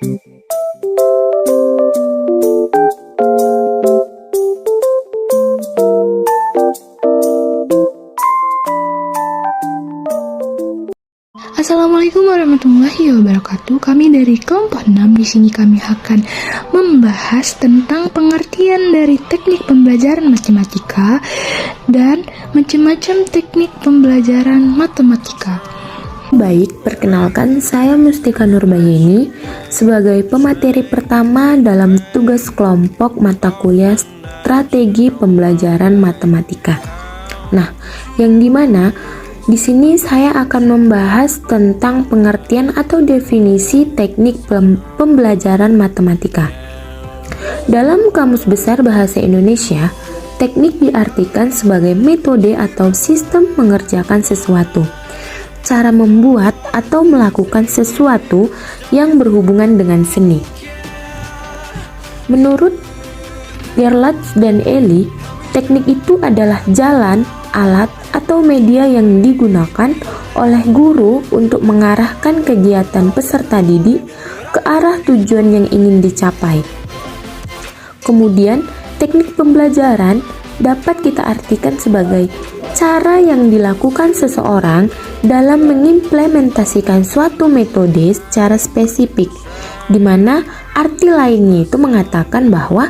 Assalamualaikum warahmatullahi wabarakatuh. Kami dari kelompok 6 di sini kami akan membahas tentang pengertian dari teknik pembelajaran matematika dan macam-macam teknik pembelajaran matematika. Baik, perkenalkan saya Mustika Nurbayeni sebagai pemateri pertama dalam tugas kelompok mata kuliah Strategi Pembelajaran Matematika. Nah, yang dimana di sini saya akan membahas tentang pengertian atau definisi teknik pembelajaran matematika. Dalam Kamus Besar Bahasa Indonesia, teknik diartikan sebagai metode atau sistem mengerjakan sesuatu, cara membuat atau melakukan sesuatu yang berhubungan dengan seni. Menurut Gerlach dan Ely, teknik itu adalah jalan, alat, atau media yang digunakan oleh guru untuk mengarahkan kegiatan peserta didik ke arah tujuan yang ingin dicapai. Kemudian, teknik pembelajaran dapat kita artikan sebagai cara yang dilakukan seseorang dalam mengimplementasikan suatu metode secara spesifik, di mana arti lainnya itu mengatakan bahwa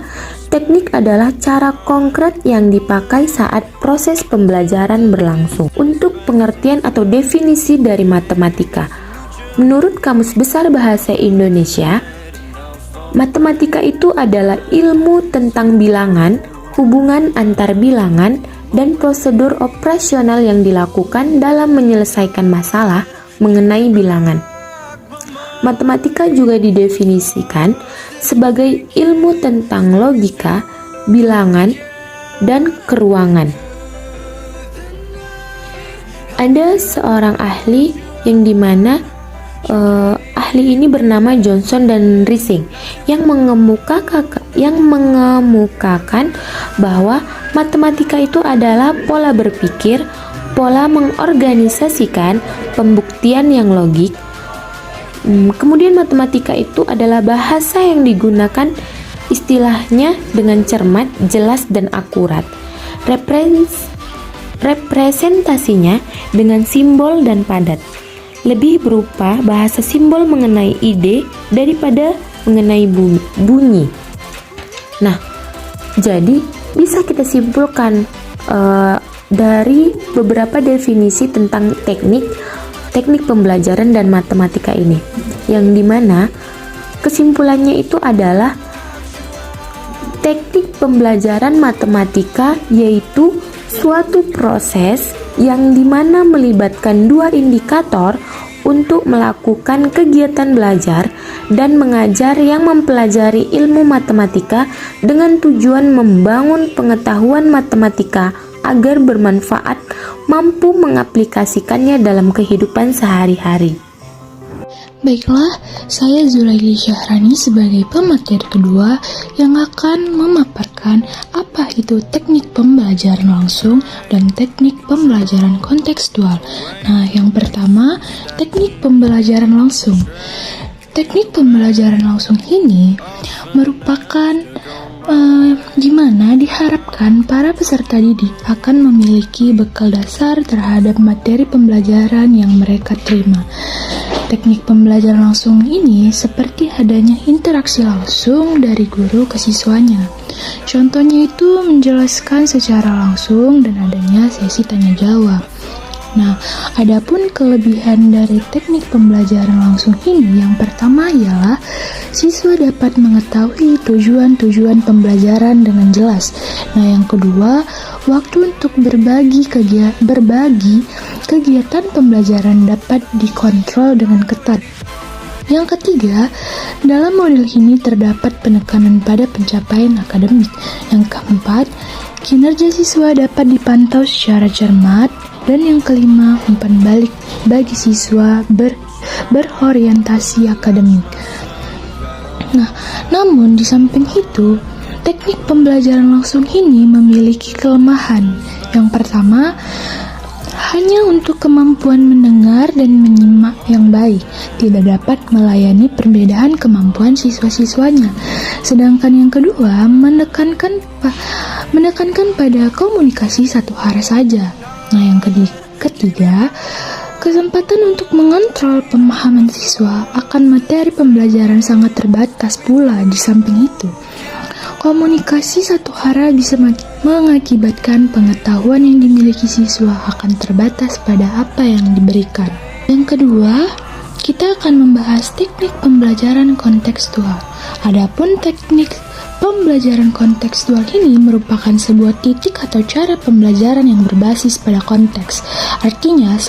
teknik adalah cara konkret yang dipakai saat proses pembelajaran berlangsung. Untuk pengertian atau definisi dari matematika, menurut Kamus Besar Bahasa Indonesia, matematika itu adalah ilmu tentang bilangan, hubungan antar bilangan, dan prosedur operasional yang dilakukan dalam menyelesaikan masalah mengenai bilangan. Matematika juga didefinisikan sebagai ilmu tentang logika, bilangan, dan keruangan. Ada seorang ahli yang dimana ahli ini bernama Johnson dan Rising yang mengemukakan bahwa matematika itu adalah pola berpikir, pola mengorganisasikan pembuktian yang logik. Kemudian matematika itu adalah bahasa yang digunakan istilahnya dengan cermat, jelas, dan akurat. Representasinya dengan simbol dan padat. Lebih berupa bahasa simbol mengenai ide daripada mengenai bunyi. Nah, jadi bisa kita simpulkan dari beberapa definisi tentang teknik pembelajaran dan matematika ini, yang dimana kesimpulannya itu adalah teknik pembelajaran matematika yaitu suatu proses yang dimana melibatkan dua indikator untuk melakukan kegiatan belajar dan mengajar yang mempelajari ilmu matematika dengan tujuan membangun pengetahuan matematika agar bermanfaat, mampu mengaplikasikannya dalam kehidupan sehari-hari. Baiklah, saya Zulaili Syahrani sebagai pemateri kedua yang akan memaparkan apa itu teknik pembelajaran langsung dan teknik pembelajaran kontekstual. Nah, yang pertama, teknik pembelajaran langsung. Teknik pembelajaran langsung ini merupakan gimana diharapkan para peserta didik akan memiliki bekal dasar terhadap materi pembelajaran yang mereka terima. Teknik pembelajaran langsung ini seperti adanya interaksi langsung dari guru ke siswanya. Contohnya itu menjelaskan secara langsung dan adanya sesi tanya jawab. Nah, adapun kelebihan dari teknik pembelajaran langsung ini, yang pertama ialah siswa dapat mengetahui tujuan-tujuan pembelajaran dengan jelas. Nah, yang kedua, waktu untuk berbagi kegiatan pembelajaran dapat dikontrol dengan ketat. Yang ketiga, dalam model ini terdapat penekanan pada pencapaian akademik. Yang keempat, kinerja siswa dapat dipantau secara cermat. Dan yang kelima, umpan balik bagi siswa berorientasi akademik. Nah, namun di samping itu, teknik pembelajaran langsung ini memiliki kelemahan. Yang pertama, hanya untuk kemampuan mendengar dan menyimak yang baik, tidak dapat melayani perbedaan kemampuan siswa-siswanya. Sedangkan yang kedua, menekankan pada komunikasi satu arah saja. Nah, yang ketiga, kesempatan untuk mengontrol pemahaman siswa akan materi pembelajaran sangat terbatas pula. Di samping itu, komunikasi satu arah bisa mengakibatkan pengetahuan yang dimiliki siswa akan terbatas pada apa yang diberikan. Yang kedua, kita akan membahas teknik pembelajaran kontekstual. Adapun teknik pembelajaran kontekstual ini merupakan sebuah titik atau cara pembelajaran yang berbasis pada konteks. Artinya,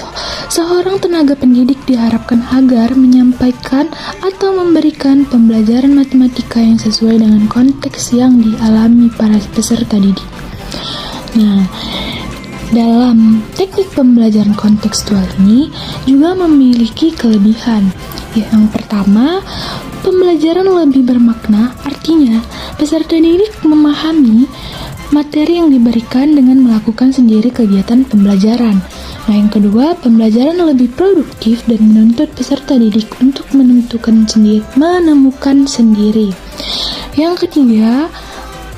seorang tenaga pendidik diharapkan agar menyampaikan atau memberikan pembelajaran matematika yang sesuai dengan konteks yang dialami para peserta didik. Nah, dalam teknik pembelajaran kontekstual ini juga memiliki kelebihan. Yang pertama, pembelajaran lebih bermakna, artinya peserta didik memahami materi yang diberikan dengan melakukan sendiri kegiatan pembelajaran. Nah, yang kedua, pembelajaran lebih produktif dan menuntut peserta didik untuk menemukan sendiri. Yang ketiga,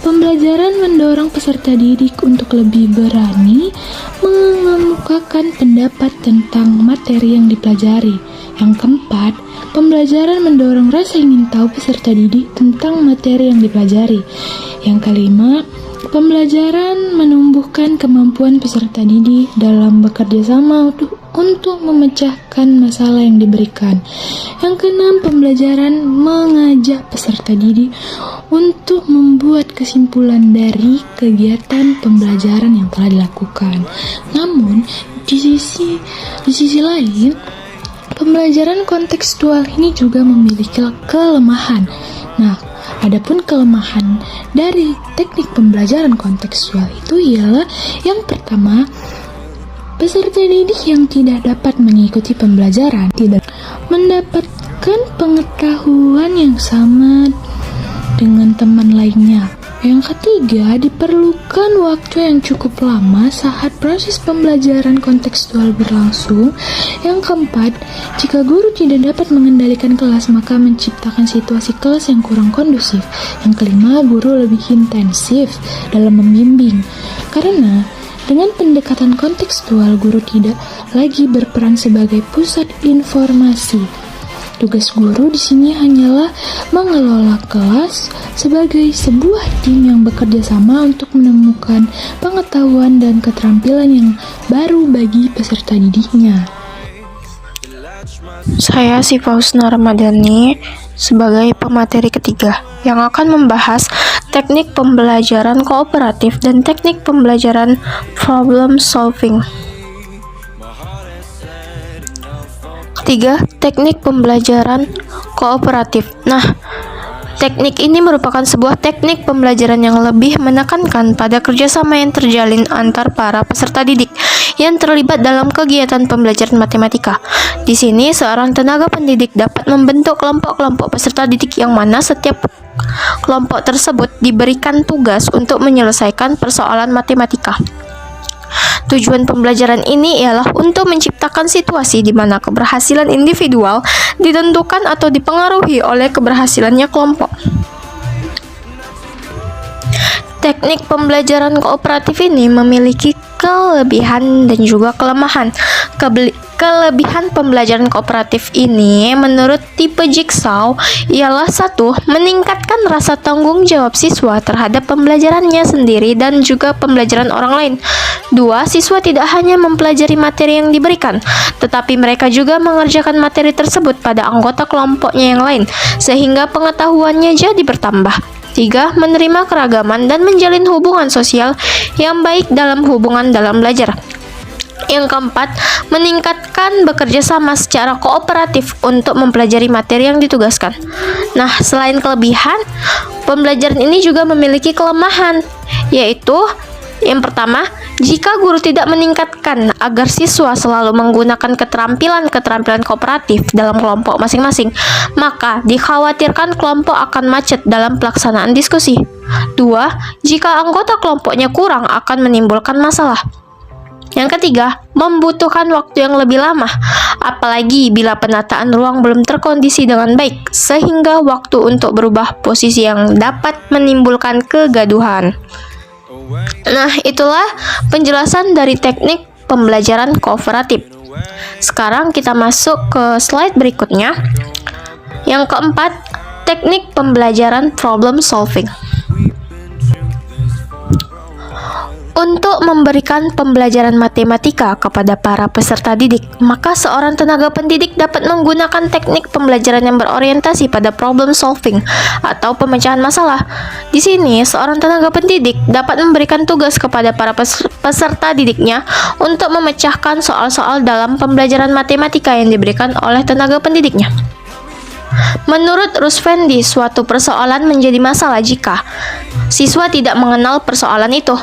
pembelajaran mendorong peserta didik untuk lebih berani mengemukakan pendapat tentang materi yang dipelajari. Yang keempat, pembelajaran mendorong rasa ingin tahu peserta didik tentang materi yang dipelajari. Yang kelima, pembelajaran menumbuhkan kemampuan peserta didik dalam bekerja sama untuk memecahkan masalah yang diberikan. Yang keenam, pembelajaran mengajak peserta didik untuk membuat kesimpulan dari kegiatan pembelajaran yang telah dilakukan. Namun, di sisi lain, pembelajaran kontekstual ini juga memiliki kelemahan. Nah, adapun kelemahan dari teknik pembelajaran kontekstual itu ialah yang pertama, peserta didik yang tidak dapat mengikuti pembelajaran tidak mendapatkan pengetahuan yang sama dengan teman lainnya. Yang ketiga, diperlukan waktu yang cukup lama saat proses pembelajaran kontekstual berlangsung. Yang keempat, jika guru tidak dapat mengendalikan kelas, maka menciptakan situasi kelas yang kurang kondusif. Yang kelima, guru lebih intensif dalam membimbing. Karena dengan pendekatan kontekstual, guru tidak lagi berperan sebagai pusat informasi. Tugas guru di sini hanyalah mengelola kelas sebagai sebuah tim yang bekerja sama untuk menemukan pengetahuan dan keterampilan yang baru bagi peserta didiknya. Saya Syifa Husna Ramadhani sebagai pemateri ketiga yang akan membahas teknik pembelajaran kooperatif dan teknik pembelajaran problem solving. Ketiga, teknik pembelajaran kooperatif. Nah, teknik ini merupakan sebuah teknik pembelajaran yang lebih menekankan pada kerjasama yang terjalin antar para peserta didik yang terlibat dalam kegiatan pembelajaran matematika. Di sini, seorang tenaga pendidik dapat membentuk kelompok-kelompok peserta didik yang mana setiap kelompok tersebut diberikan tugas untuk menyelesaikan persoalan matematika. Tujuan pembelajaran ini ialah untuk menciptakan situasi di mana keberhasilan individual ditentukan atau dipengaruhi oleh keberhasilannya kelompok. Teknik pembelajaran kooperatif ini memiliki kelebihan dan juga kelemahan. Kelebihan pembelajaran kooperatif ini menurut tipe Jigsaw ialah 1. Meningkatkan rasa tanggung jawab siswa terhadap pembelajarannya sendiri dan juga pembelajaran orang lain. 2. Siswa tidak hanya mempelajari materi yang diberikan, tetapi mereka juga mengerjakan materi tersebut pada anggota kelompoknya yang lain, sehingga pengetahuannya jadi bertambah. 3. Menerima keragaman dan menjalin hubungan sosial yang baik dalam hubungan dalam belajar. Yang keempat, meningkatkan bekerja sama secara kooperatif untuk mempelajari materi yang ditugaskan. Nah, selain kelebihan, pembelajaran ini juga memiliki kelemahan, yaitu yang pertama, jika guru tidak meningkatkan agar siswa selalu menggunakan keterampilan kooperatif dalam kelompok masing-masing, maka dikhawatirkan kelompok akan macet dalam pelaksanaan diskusi. 2. Jika anggota kelompoknya kurang akan menimbulkan masalah. Yang ketiga, membutuhkan waktu yang lebih lama, apalagi bila penataan ruang belum terkondisi dengan baik, sehingga waktu untuk berubah posisi yang dapat menimbulkan kegaduhan. Nah, itulah penjelasan dari teknik pembelajaran kooperatif. Sekarang kita masuk ke slide berikutnya. Yang keempat, teknik pembelajaran problem solving. Untuk memberikan pembelajaran matematika kepada para peserta didik, maka seorang tenaga pendidik dapat menggunakan teknik pembelajaran yang berorientasi pada problem solving atau pemecahan masalah. Di sini, seorang tenaga pendidik dapat memberikan tugas kepada para peserta didiknya untuk memecahkan soal-soal dalam pembelajaran matematika yang diberikan oleh tenaga pendidiknya. Menurut Rusvendi, suatu persoalan menjadi masalah jika siswa tidak mengenal persoalan itu.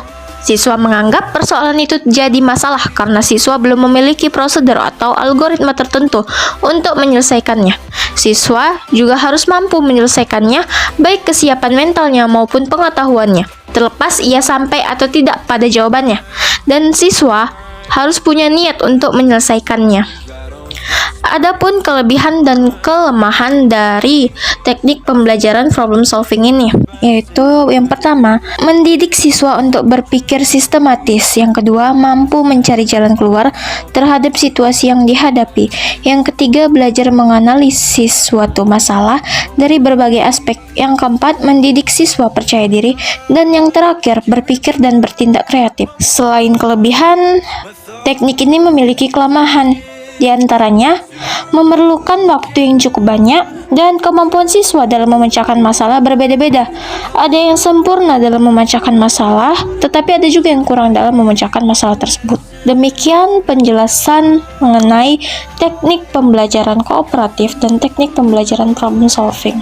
Siswa menganggap persoalan itu jadi masalah karena siswa belum memiliki prosedur atau algoritma tertentu untuk menyelesaikannya. Siswa juga harus mampu menyelesaikannya, baik kesiapan mentalnya maupun pengetahuannya, terlepas ia sampai atau tidak pada jawabannya. Dan siswa harus punya niat untuk menyelesaikannya. Adapun kelebihan dan kelemahan dari teknik pembelajaran problem solving ini, yaitu yang pertama, mendidik siswa untuk berpikir sistematis. Yang kedua, mampu mencari jalan keluar terhadap situasi yang dihadapi. Yang ketiga, belajar menganalisis suatu masalah dari berbagai aspek. Yang keempat, mendidik siswa percaya diri. Dan yang terakhir, berpikir dan bertindak kreatif. Selain kelebihan, teknik ini memiliki kelemahan. Di antaranya, memerlukan waktu yang cukup banyak dan kemampuan siswa dalam memecahkan masalah berbeda-beda. Ada yang sempurna dalam memecahkan masalah, tetapi ada juga yang kurang dalam memecahkan masalah tersebut. Demikian penjelasan mengenai teknik pembelajaran kooperatif dan teknik pembelajaran problem solving.